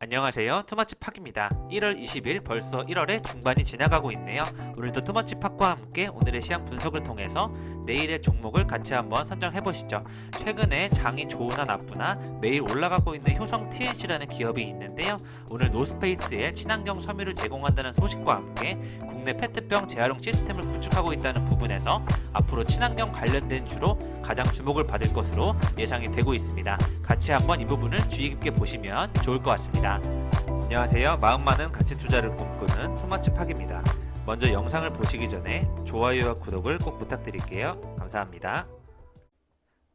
안녕하세요. 투머치팍입니다. 1월 20일 벌써 1월의 중반이 지나가고 있네요. 오늘도 투머치팍과 함께 오늘의 시황 분석을 통해서 내일의 종목을 같이 한번 선정해 보시죠. 최근에 장이 좋으나 나쁘나 매일 올라가고 있는 효성 TNC라는 기업이 있는데요. 오늘 노스페이스에 친환경 섬유를 제공한다는 소식과 함께 국내 페트병 재활용 시스템을 구축하고 있다는 부분에서 앞으로 친환경 관련된 주로 가장 주목을 받을 것으로 예상이 되고 있습니다. 같이 한번 이 부분을 주의 깊게 보시면 좋을 것 같습니다. 안녕하세요. 마음 많은 가치 투자를 꿈꾸는 투머치팍입니다. 먼저 영상을 보시기 전에 좋아요와 구독을 꼭 부탁드릴게요. 감사합니다.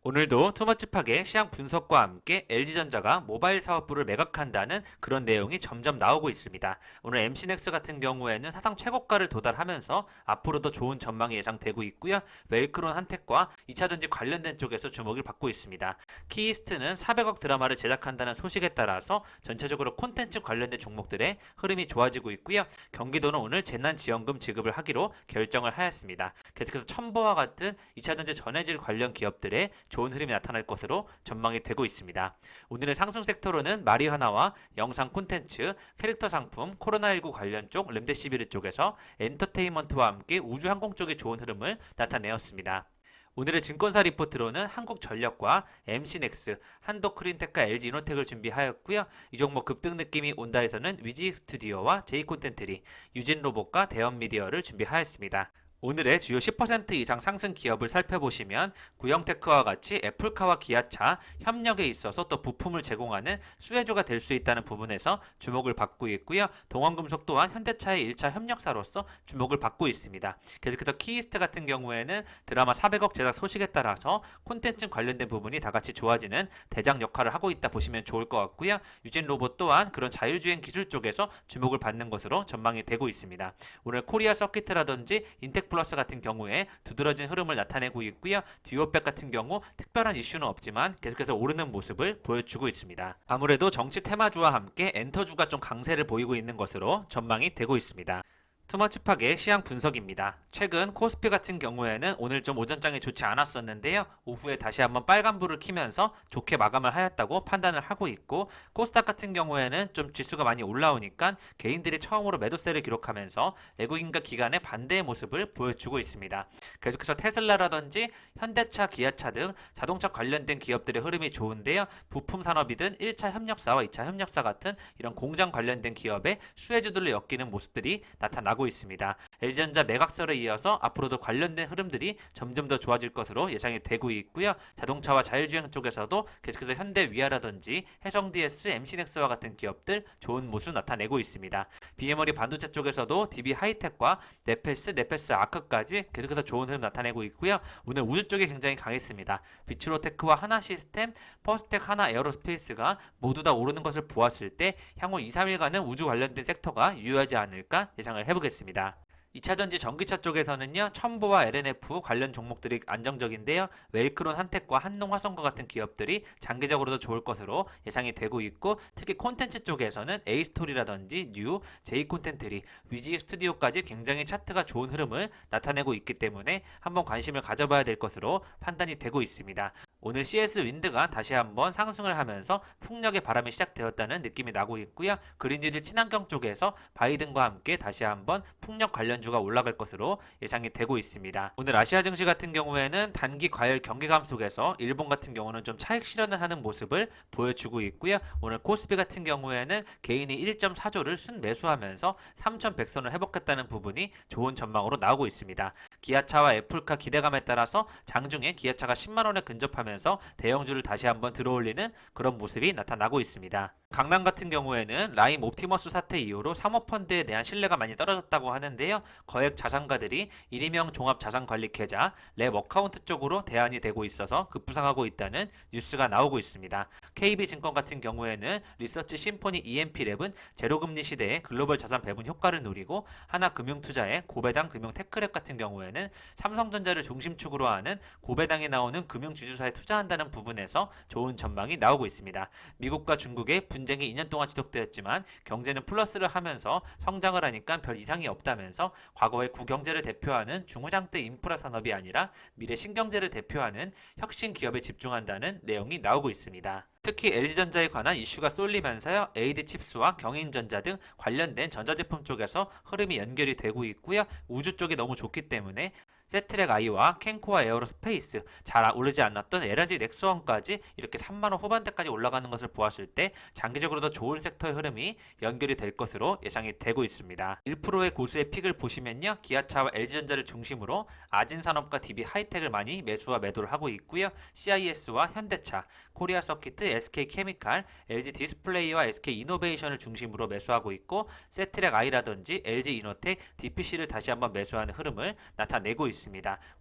오늘도 투머치팍의 시황 분석과 함께 LG전자가 모바일 사업부를 매각한다는 그런 내용이 점점 나오고 있습니다. 오늘 MC넥스 같은 경우에는 사상 최고가를 도달하면서 앞으로도 좋은 전망이 예상되고 있고요. 웰크론 한택과 2차전지 관련된 쪽에서 주목을 받고 있습니다. 키이스트는 400억 드라마를 제작한다는 소식에 따라서 전체적으로 콘텐츠 관련된 종목들의 흐름이 좋아지고 있고요. 경기도는 오늘 재난지원금 지급을 하기로 결정을 하였습니다. 계속해서 첨보와 같은 2차전지 전해질 관련 기업들의 좋은 흐름이 나타날 것으로 전망이 되고 있습니다. 오늘의 상승 섹터로는 마리화나와 영상 콘텐츠, 캐릭터 상품, 코로나19 관련 쪽, 렘데시비르 쪽에서 엔터테인먼트와 함께 우주항공 쪽의 좋은 흐름을 나타내었습니다. 오늘의 증권사 리포트로는 한국전력과 MC넥스, 한도크린텍과 LG이노텍을 준비하였고요. 이 종목 급등 느낌이 온다 해서는 위지익 스튜디오와 제이콘텐트리, 유진로봇과 대원미디어를 준비하였습니다. 오늘의 주요 10% 이상 상승 기업을 살펴보시면 구형테크와 같이 애플카와 기아차 협력에 있어서 또 부품을 제공하는 수혜주가 될 수 있다는 부분에서 주목을 받고 있고요. 동원금속 또한 현대차의 1차 협력사로서 주목을 받고 있습니다. 계속해서 키이스트 같은 경우에는 드라마 400억 제작 소식에 따라서 콘텐츠 관련된 부분이 다 같이 좋아지는 대장 역할을 하고 있다 보시면 좋을 것 같고요. 유진로봇 또한 그런 자율주행 기술 쪽에서 주목을 받는 것으로 전망이 되고 있습니다. 오늘 코리아 서킷이라든지 인텍 플러스 같은 경우에 두드러진 흐름을 나타내고 있고요. 듀오백 같은 경우 특별한 이슈는 없지만 계속해서 오르는 모습을 보여주고 있습니다. 아무래도 정치 테마주와 함께 엔터주가 좀 강세를 보이고 있는 것으로 전망이 되고 있습니다. 투머치팍의 시황 분석입니다. 최근 코스피 같은 경우에는 오늘 좀 오전장이 좋지 않았었는데요. 오후에 다시 한번 빨간불을 켜면서 좋게 마감을 하였다고 판단을 하고 있고, 코스닥 같은 경우에는 좀 지수가 많이 올라오니까 개인들이 처음으로 매도세를 기록하면서 외국인과 기관의 반대의 모습을 보여주고 있습니다. 계속해서 테슬라라든지 현대차, 기아차 등 자동차 관련된 기업들의 흐름이 좋은데요. 부품 산업이든 1차 협력사와 2차 협력사 같은 이런 공장 관련된 기업의 수혜주들로 엮이는 모습들이 나타나고 있습니다. LG전자 매각설에 이어서 앞으로도 관련된 흐름들이 점점 더 좋아질 것으로 예상이 되고 있고요. 자동차와 자율주행 쪽에서도 계속해서 현대위아라든지 해성DS, MC넥스와 같은 기업들 좋은 모습 나타내고 있습니다. BMR이 반도체 쪽에서도 DB하이텍과 네페스 아크까지 계속해서 좋은 흐름 나타내고 있고요. 오늘 우주 쪽이 굉장히 강했습니다. 비츠로테크와 하나시스템, 퍼스텍, 하나에어로스페이스가 모두 다 오르는 것을 보았을 때 향후 2, 3일간은 우주 관련된 섹터가 유효하지 않을까 예상을 해보겠습니다. 2차전지 전기차 쪽에서는요, 첨보와 LNF 관련 종목들이 안정적인데요. 웰크론 한택과 한농화성과 같은 기업들이 장기적으로도 좋을 것으로 예상이 되고 있고, 특히 콘텐츠 쪽에서는 A스토리라든지 뉴, 제이콘텐트리, 위지익 스튜디오까지 굉장히 차트가 좋은 흐름을 나타내고 있기 때문에 한번 관심을 가져봐야 될 것으로 판단이 되고 있습니다. 오늘 CS 윈드가 다시 한번 상승을 하면서 풍력의 바람이 시작되었다는 느낌이 나고 있고요. 그린딜 친환경 쪽에서 바이든과 함께 다시 한번 풍력 관련주가 올라갈 것으로 예상이 되고 있습니다. 오늘 아시아 증시 같은 경우에는 단기 과열 경기감 속에서 일본 같은 경우는 좀 차익 실현을 하는 모습을 보여주고 있고요. 오늘 코스피 같은 경우에는 개인이 1.4조를 순매수하면서 3,100선을 회복했다는 부분이 좋은 전망으로 나오고 있습니다. 기아차와 애플카 기대감에 따라서 장중에 기아차가 10만원에 근접하면서 대형주를 다시 한번 들어올리는 그런 모습이 나타나고 있습니다. 강남 같은 경우에는 라임 옵티머스 사태 이후로 사모펀드에 대한 신뢰가 많이 떨어졌다고 하는데요. 거액 자산가들이 일임형 종합자산관리 계좌, 랩 어카운트 쪽으로 대안이 되고 있어서 급부상하고 있다는 뉴스가 나오고 있습니다. KB증권 같은 경우에는 리서치 심포니 EMP랩은 제로금리 시대에 글로벌 자산 배분 효과를 누리고, 하나금융투자의 고배당 금융 테크랩 같은 경우에는 삼성전자를 중심축으로 하는 고배당에 나오는 금융주주사에 투자한다는 부분에서 좋은 전망이 나오고 있습니다. 미국과 중국의 분쟁이 2년 동안 지속되었지만 경제는 플러스를 하면서 성장을 하니까 별 이상이 없다면서 과거의 구경제를 대표하는 중후장대 인프라 산업이 아니라 미래 신경제를 대표하는 혁신 기업에 집중한다는 내용이 나오고 있습니다. 특히 LG전자에 관한 이슈가 쏠리면서요. AD칩스와 경인전자 등 관련된 전자제품 쪽에서 흐름이 연결이 되고 있고요. 우주 쪽이 너무 좋기 때문에 세트랙 I와 캔코아 에어로스페이스, 잘 오르지 않았던 LNG 넥스원까지 이렇게 3만원 후반대까지 올라가는 것을 보았을 때 장기적으로 더 좋은 섹터의 흐름이 연결이 될 것으로 예상이 되고 있습니다. 1%의 고수의 픽을 보시면요. 기아차와 LG전자를 중심으로 아진산업과 DB하이텍을 많이 매수와 매도를 하고 있고요. CIS와 현대차, 코리아서키트, SK케미칼, LG디스플레이와 SK이노베이션을 중심으로 매수하고 있고 세트랙 I라든지 LG이노텍, DPC를 다시 한번 매수하는 흐름을 나타내고 있습니다.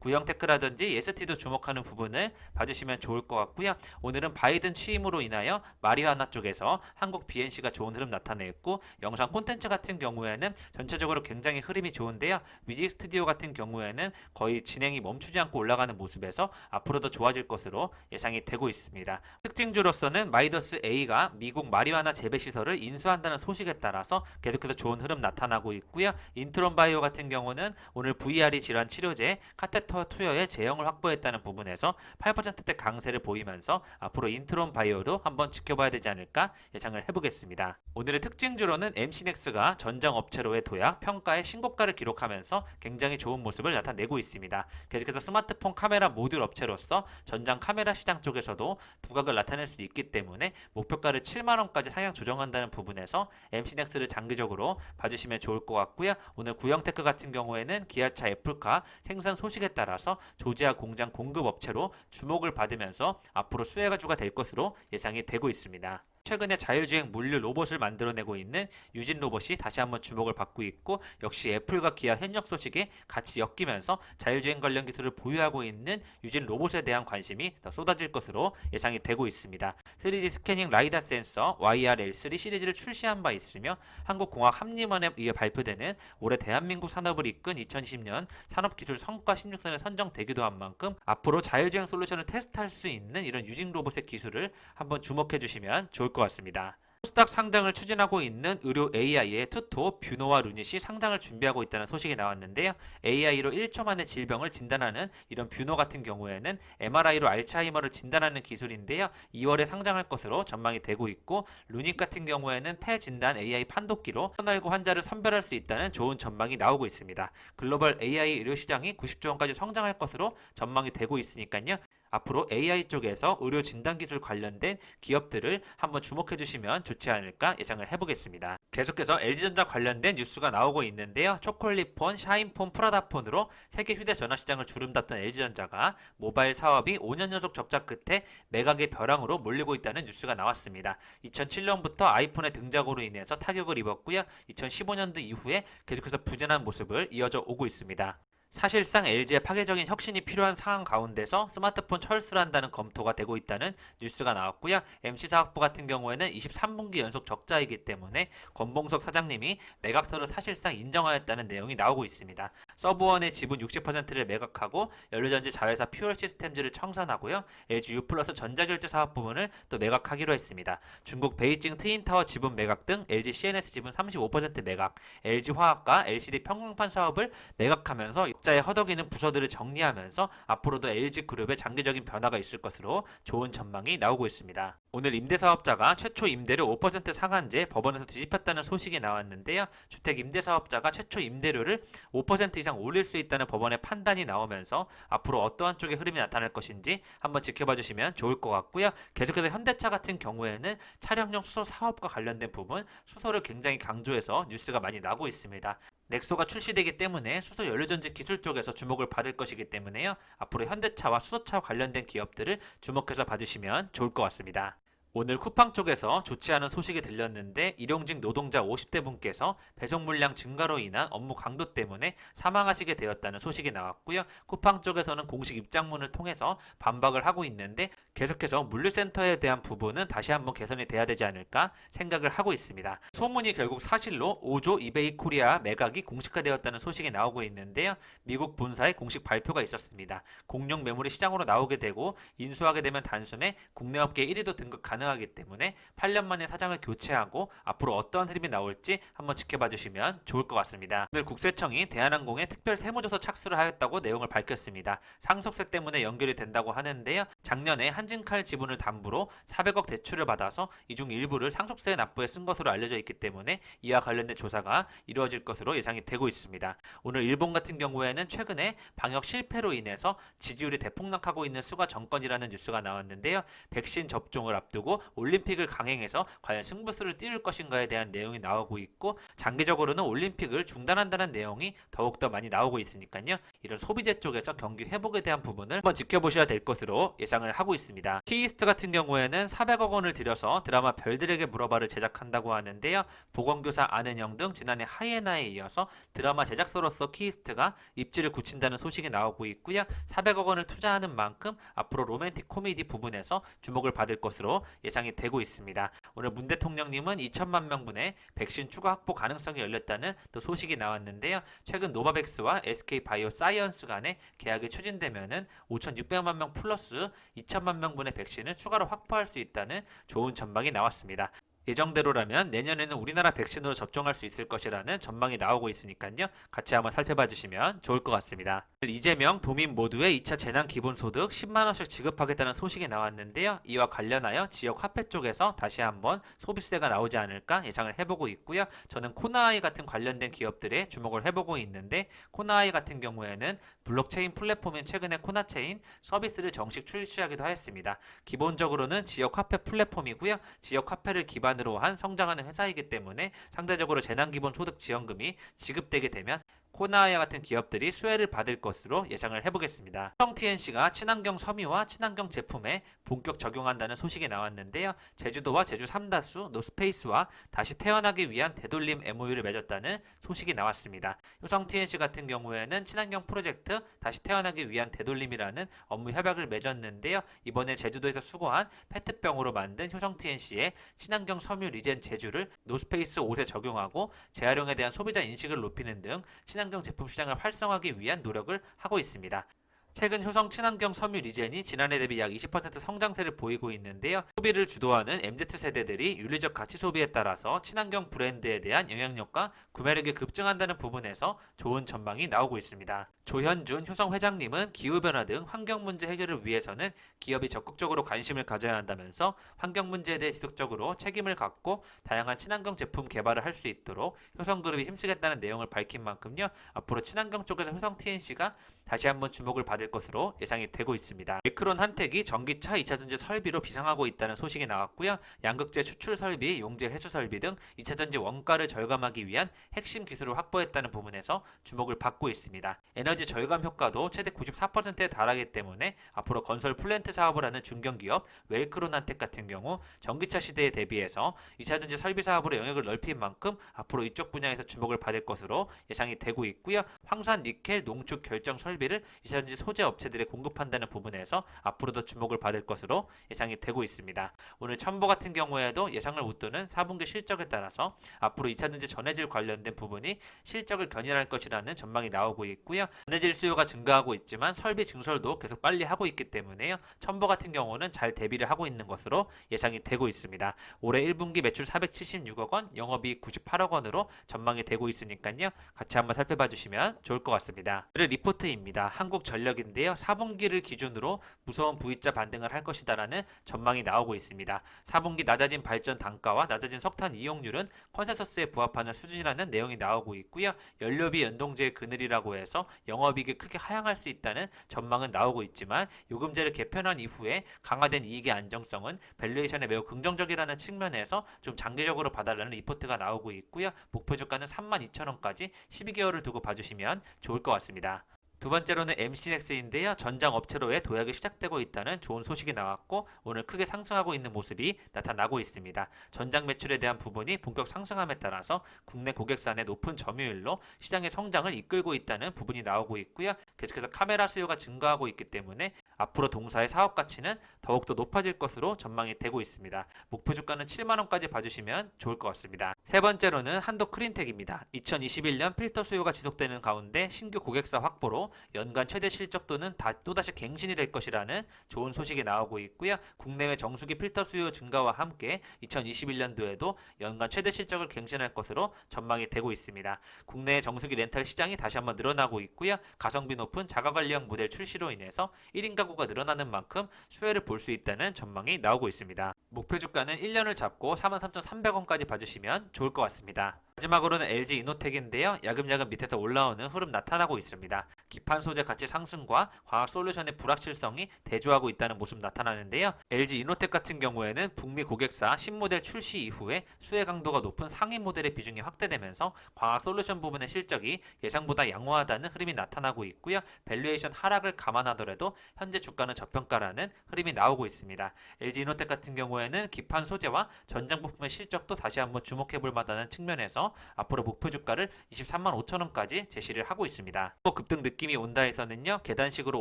구형테크라든지 ST도 주목하는 부분을 봐주시면 좋을 것 같고요. 오늘은 바이든 취임으로 인하여 마리화나 쪽에서 한국 BNC가 좋은 흐름 나타냈고 영상 콘텐츠 같은 경우에는 전체적으로 굉장히 흐름이 좋은데요. 뮤직 스튜디오 같은 경우에는 거의 진행이 멈추지 않고 올라가는 모습에서 앞으로 더 좋아질 것으로 예상이 되고 있습니다. 특징주로서는 마이더스 A가 미국 마리화나 재배 시설을 인수한다는 소식에 따라서 계속해서 좋은 흐름 나타나고 있고요. 인트론 바이오 같은 경우는 오늘 VRE 질환 치료제 카테터 투여의 제형을 확보했다는 부분에서 8%대 강세를 보이면서 앞으로 인트론 바이오도 한번 지켜봐야 되지 않을까 예상을 해보겠습니다. 오늘의 특징주로는 MC넥스가 전장업체로의 도약, 평가의 신고가를 기록하면서 굉장히 좋은 모습을 나타내고 있습니다. 계속해서 스마트폰 카메라 모듈 업체로서 전장 카메라 시장 쪽에서도 두각을 나타낼 수 있기 때문에 목표가를 7만원까지 상향 조정한다는 부분에서 MC넥스를 장기적으로 봐주시면 좋을 것 같고요. 오늘 구형테크 같은 경우에는 기아차 애플카 생산 소식에 따라서 조지아 공장 공급 업체로 주목을 받으면서 앞으로 수혜가주가 될 것으로 예상이 되고 있습니다. 최근에 자율주행 물류 로봇을 만들어내고 있는 유진 로봇이 다시 한번 주목을 받고 있고 역시 애플과 기아 현역 소식에 같이 엮이면서 자율주행 관련 기술을 보유하고 있는 유진 로봇에 대한 관심이 더 쏟아질 것으로 예상이 되고 있습니다. 3D 스캐닝 라이다 센서 YR-L3 시리즈를 출시한 바 있으며 한국공학합리원에 의해 발표되는 올해 대한민국 산업을 이끈 2010년 산업기술 성과 16선에 선정되기도 한 만큼 앞으로 자율주행 솔루션을 테스트할 수 있는 이런 유진 로봇의 기술을 한번 주목해 주시면 좋을 것 같습니다. 코스닥 상장을 추진하고 있는 의료 AI의 투토, 뷰노와 루닛이 상장을 준비하고 있다는 소식이 나왔는데요. AI로 1초 만에 질병을 진단하는 이런 뷰노 같은 경우에는 MRI로 알츠하이머를 진단하는 기술인데요. 2월에 상장할 것으로 전망이 되고 있고 루닛 같은 경우에는 폐 진단 AI 판독기로 코로나19 환자를 선별할 수 있다는 좋은 전망이 나오고 있습니다. 글로벌 AI 의료 시장이 90조 원까지 성장할 것으로 전망이 되고 있으니까요. 앞으로 AI 쪽에서 의료 진단 기술 관련된 기업들을 한번 주목해 주시면 좋지 않을까 예상을 해보겠습니다. 계속해서 LG전자 관련된 뉴스가 나오고 있는데요. 초콜릿폰, 샤인폰, 프라다폰으로 세계 휴대전화 시장을 주름잡던 LG전자가 모바일 사업이 5년 연속 적자 끝에 매각의 벼랑으로 몰리고 있다는 뉴스가 나왔습니다. 2007년부터 아이폰의 등장으로 인해서 타격을 입었고요. 2015년도 이후에 계속해서 부진한 모습을 이어져 오고 있습니다. 사실상 LG의 파괴적인 혁신이 필요한 상황 가운데서 스마트폰 철수를 한다는 검토가 되고 있다는 뉴스가 나왔고요. MC사업부 같은 경우에는 23분기 연속 적자이기 때문에 권봉석 사장님이 매각서를 사실상 인정하였다는 내용이 나오고 있습니다. 서브원의 지분 60%를 매각하고 연료전지 자회사 퓨얼 시스템즈를 청산하고요. LG U+ 전자결제 사업 부문을 또 매각하기로 했습니다. 중국 베이징 트윈타워 지분 매각 등 LG CNS 지분 35% 매각, LG화학과 LCD 평광판 사업을 매각하면서 적자에 허덕이는 부서들을 정리하면서 앞으로도 LG그룹의 장기적인 변화가 있을 것으로 좋은 전망이 나오고 있습니다. 오늘 임대사업자가 최초 임대료 5% 상한제 법원에서 뒤집혔다는 소식이 나왔는데요. 주택 임대사업자가 최초 임대료를 5% 이상 올릴 수 있다는 법원의 판단이 나오면서 앞으로 어떠한 쪽의 흐름이 나타날 것인지 한번 지켜봐 주시면 좋을 것 같고요. 계속해서 현대차 같은 경우에는 차량용 수소 사업과 관련된 부분, 수소를 굉장히 강조해서 뉴스가 많이 나고 있습니다. 넥소가 출시되기 때문에 수소 연료전지 기술 쪽에서 주목을 받을 것이기 때문에요. 앞으로 현대차와 수소차 관련된 기업들을 주목해서 봐주시면 좋을 것 같습니다. 오늘 쿠팡 쪽에서 좋지 않은 소식이 들렸는데 일용직 노동자 50대 분께서 배송 물량 증가로 인한 업무 강도 때문에 사망하시게 되었다는 소식이 나왔고요. 쿠팡 쪽에서는 공식 입장문을 통해서 반박을 하고 있는데 계속해서 물류센터에 대한 부분은 다시 한번 개선이 돼야 되지 않을까 생각을 하고 있습니다. 소문이 결국 사실로 5조 이베이 코리아 매각이 공식화되었다는 소식이 나오고 있는데요. 미국 본사의 공식 발표가 있었습니다. 공룡 매물이 시장으로 나오게 되고 인수하게 되면 단숨에 국내 업계 1위도 등극하는 가능하기 때문에 8년 만에 사장을 교체하고 앞으로 어떠한 흐름이 나올지 한번 지켜봐 주시면 좋을 것 같습니다. 오늘 국세청이 대한항공에 특별 세무조사 착수를 하였다고 내용을 밝혔습니다. 상속세 때문에 연결이 된다고 하는데요. 작년에 한진칼 지분을 담보로 400억 대출을 받아서 이 중 일부를 상속세 납부에 쓴 것으로 알려져 있기 때문에 이와 관련된 조사가 이루어질 것으로 예상이 되고 있습니다. 오늘 일본 같은 경우에는 최근에 방역 실패로 인해서 지지율이 대폭락하고 있는 수가 정권이라는 뉴스가 나왔는데요. 백신 접종을 앞두고 올림픽을 강행해서 과연 승부수를 띄울 것인가에 대한 내용이 나오고 있고, 장기적으로는 올림픽을 중단한다는 내용이 더욱더 많이 나오고 있으니까요. 이런 소비재 쪽에서 경기 회복에 대한 부분을 한번 지켜보셔야 될 것으로 예상을 하고 있습니다. 키이스트 같은 경우에는 400억 원을 들여서 드라마 별들에게 물어봐를 제작한다고 하는데요. 보건교사 안은영 등 지난해 하이에나에 이어서 드라마 제작소로서 키이스트가 입지를 굳힌다는 소식이 나오고 있고요. 400억 원을 투자하는 만큼 앞으로 로맨틱 코미디 부분에서 주목을 받을 것으로 예상이 되고 있습니다. 오늘 문 대통령님은 2천만 명분의 백신 추가 확보 가능성이 열렸다는 또 소식이 나왔는데요. 최근 노바백스와 SK바이오사이언스 간의 계약이 추진되면은 5,600만 명 플러스 2천만 명분의 백신을 추가로 확보할 수 있다는 좋은 전망이 나왔습니다. 예정대로라면 내년에는 우리나라 백신으로 접종할 수 있을 것이라는 전망이 나오고 있으니까요. 같이 한번 살펴봐 주시면 좋을 것 같습니다. 이재명, 도민 모두의 2차 재난기본소득 10만원씩 지급하겠다는 소식이 나왔는데요. 이와 관련하여 지역 화폐 쪽에서 다시 한번 소비세가 나오지 않을까 예상을 해보고 있고요. 저는 코나아이 같은 관련된 기업들에 주목을 해보고 있는데, 코나아이 같은 경우에는 블록체인 플랫폼인 최근에 코나체인 서비스를 정식 출시하기도 하였습니다. 기본적으로는 지역 화폐 플랫폼이고요. 지역 화폐를 기반으로 한 성장하는 회사이기 때문에 상대적으로 재난기본소득 지원금이 지급되게 되면 코나아이 같은 기업들이 수혜를 받을 것으로 예상을 해보겠습니다. 효성 TNC가 친환경 섬유와 친환경 제품에 본격 적용한다는 소식이 나왔는데요. 제주도와 제주 삼다수, 노스페이스와 다시 태어나기 위한 되돌림 MOU를 맺었다는 소식이 나왔습니다. 효성 TNC 같은 경우에는 친환경 프로젝트 다시 태어나기 위한 되돌림이라는 업무 협약을 맺었는데요. 이번에 제주도에서 수거한 페트병으로 만든 효성 TNC의 친환경 섬유 리젠 제주를 노스페이스 옷에 적용하고 재활용에 대한 소비자 인식을 높이는 등 친환경 제품 시장을 활성화하기 위한 노력을 하고 있습니다. 최근 효성 친환경 섬유 리젠이 지난해 대비 약 20% 성장세를 보이고 있는데요. 소비를 주도하는 MZ세대들이 윤리적 가치 소비에 따라서 친환경 브랜드에 대한 영향력과 구매력이 급증한다는 부분에서 좋은 전망이 나오고 있습니다. 조현준 효성 회장님은 기후변화 등 환경 문제 해결을 위해서는 기업이 적극적으로 관심을 가져야 한다면서 환경 문제에 대해 지속적으로 책임을 갖고 다양한 친환경 제품 개발을 할 수 있도록 효성그룹이 힘쓰겠다는 내용을 밝힌 만큼요. 앞으로 친환경 쪽에서 효성 TNC가 다시 한번 주목을 받을 것으로 예상이 되고 있습니다. 마이크론 한택이 전기차 2차전지 설비로 비상하고 있다는 소식이 나왔고요. 양극재 추출 설비, 용재 회수 설비 등 2차전지 원가를 절감하기 위한 핵심 기술을 확보했다는 부분에서 주목을 받고 있습니다. 에너지 절감 효과도 최대 94%에 달하기 때문에 앞으로 건설 플랜트 사업을 하는 중견기업 웰크론 한택 같은 경우 전기차 시대에 대비해서 2차전지 설비 사업으로 영역을 넓힌 만큼 앞으로 이쪽 분야에서 주목을 받을 것으로 예상이 되고 있고요. 황산, 니켈, 농축 결정 설비를 2차전지 소재 업체들에 공급한다는 부분에서 앞으로도 주목을 받을 것으로 예상이 되고 있습니다. 오늘 첨보 같은 경우에도 예상을 웃도는 4분기 실적에 따라서 앞으로 2차전지 전해질 관련된 부분이 실적을 견인할 것이라는 전망이 나오고 있고요. 전해질 수요가 증가하고 있지만 설비 증설도 계속 빨리 하고 있기 때문에요. 첨보 같은 경우는 잘 대비를 하고 있는 것으로 예상이 되고 있습니다. 올해 1분기 매출 476억 원, 영업이익 98억 원으로 전망이 되고 있으니까요. 같이 한번 살펴봐 주시면 좋을 것 같습니다. 오늘 리포트입니다. 한국전력인데요. 4분기를 기준으로 무서운 V자 반등을 할 것이다라는 전망이 나오고 있습니다. 4분기 낮아진 발전 단가와 낮아진 석탄 이용률은 컨센서스에 부합하는 수준이라는 내용이 나오고 있고요. 연료비 연동제의 그늘이라고 해서 영업이익이 크게 하향할 수 있다는 전망은 나오고 있지만 요금제를 개편한 이후에 강화된 이익의 안정성은 밸류에이션에 매우 긍정적이라는 측면에서 좀 장기적으로 봐달라는 리포트가 나오고 있고요. 목표 주가는 32,000원까지 12개월을 두고 봐주시면 좋을 것 같습니다. 두 번째로는 MC넥스인데요. 전장 업체로의 도약이 시작되고 있다는 좋은 소식이 나왔고 오늘 크게 상승하고 있는 모습이 나타나고 있습니다. 전장 매출에 대한 부분이 본격 상승함에 따라서 국내 고객사의 높은 점유율로 시장의 성장을 이끌고 있다는 부분이 나오고 있고요. 계속해서 카메라 수요가 증가하고 있기 때문에 앞으로 동사의 사업 가치는 더욱더 높아질 것으로 전망이 되고 있습니다. 목표 주가는 7만원까지 봐주시면 좋을 것 같습니다. 세 번째로는 한도 크린텍입니다. 2021년 필터 수요가 지속되는 가운데 신규 고객사 확보로 경우에도 연간 최대 실적도는 또다시 갱신이 될 것이라는 좋은 소식이 나오고 있고요. 국내외 정수기 필터 수요 증가와 함께 2021년도에도 연간 최대 실적을 갱신할 것으로 전망이 되고 있습니다. 국내 정수기 렌탈 시장이 다시 한번 늘어나고 있고요. 가성비 높은 자가관리형 모델 출시로 인해서 1인 가구가 늘어나는 만큼 수혜를 볼 수 있다는 전망이 나오고 있습니다. 목표 주가는 1년을 잡고 43,300원까지 봐주시면 좋을 것 같습니다. 마지막으로는 LG 이노텍인데요. 야금야금 밑에서 올라오는 흐름 나타나고 있습니다. 기판 소재 가치 상승과 광학 솔루션의 불확실성이 대조하고 있다는 모습 나타나는데요. LG 이노텍 같은 경우에는 북미 고객사 신모델 출시 이후에 수혜 강도가 높은 상위 모델의 비중이 확대되면서 광학 솔루션 부분의 실적이 예상보다 양호하다는 흐름이 나타나고 있고요. 밸류에이션 하락을 감안하더라도 현재 주가는 저평가라는 흐름이 나오고 있습니다. LG 이노텍 같은 경우에는 기판 소재와 전장 부품의 실적도 다시 한번 주목해 볼 만하다는 측면에서 앞으로 목표 주가를 23만 5천원까지 제시를 하고 있습니다. 또 급등 느낌이 온다에서는요, 계단식으로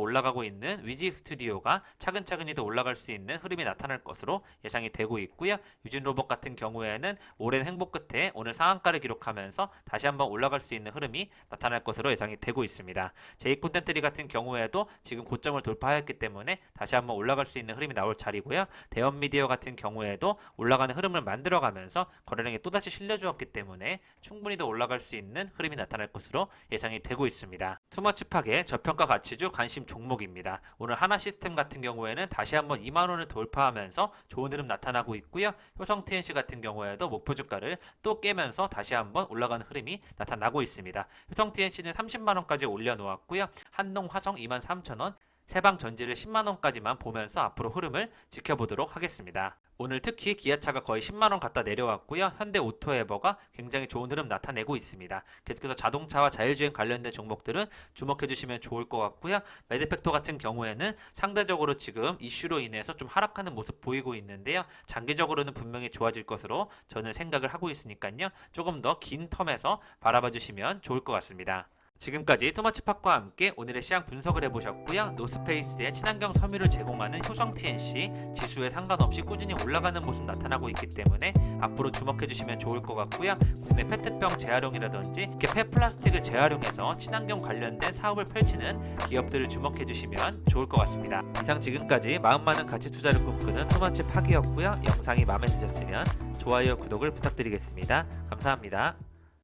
올라가고 있는 위직 스튜디오가 차근차근히 더 올라갈 수 있는 흐름이 나타날 것으로 예상이 되고 있고요. 유진 로봇 같은 경우에는 오랜 행보 끝에 오늘 상한가를 기록하면서 다시 한번 올라갈 수 있는 흐름이 나타날 것으로 예상이 되고 있습니다. 제이콘텐트리 같은 경우에도 지금 고점을 돌파했기 때문에 다시 한번 올라갈 수 있는 흐름이 나올 자리고요. 대원미디어 같은 경우에도 올라가는 흐름을 만들어가면서 거래량이 또다시 실려주었기 때문에 충분히 더 올라갈 수 있는 흐름이 나타날 것으로 예상이 되고 있습니다. 투머치 파괴 저평가 가치주 관심 종목입니다. 오늘 하나시스템 같은 경우에는 다시 한번 2만원을 돌파하면서 좋은 흐름 나타나고 있고요. 효성 TNC 같은 경우에도 목표 주가를 또 깨면서 다시 한번 올라가는 흐름이 나타나고 있습니다. 효성 TNC는 30만원까지 올려놓았고요. 한농 화성 23,000원, 세방 전지를 10만원까지만 보면서 앞으로 흐름을 지켜보도록 하겠습니다. 오늘 특히 기아차가 거의 10만원 갖다 내려왔고요. 현대 오토에버가 굉장히 좋은 흐름 나타내고 있습니다. 계속해서 자동차와 자율주행 관련된 종목들은 주목해 주시면 좋을 것 같고요. 매드팩토 같은 경우에는 상대적으로 지금 이슈로 인해서 좀 하락하는 모습 보이고 있는데요. 장기적으로는 분명히 좋아질 것으로 저는 생각을 하고 있으니까요. 조금 더 긴 텀에서 바라봐 주시면 좋을 것 같습니다. 지금까지 투머치팍과 함께 오늘의 시장 분석을 해보셨고요. 노스페이스의 친환경 섬유를 제공하는 효성 TNC 지수에 상관없이 꾸준히 올라가는 모습 나타나고 있기 때문에 앞으로 주목해주시면 좋을 것 같고요. 국내 페트병 재활용이라든지 이렇게 폐플라스틱을 재활용해서 친환경 관련된 사업을 펼치는 기업들을 주목해주시면 좋을 것 같습니다. 이상 지금까지 마음 많은 가치 투자를 꿈꾸는 투머치팍이었고요. 영상이 마음에 드셨으면 좋아요, 구독을 부탁드리겠습니다. 감사합니다.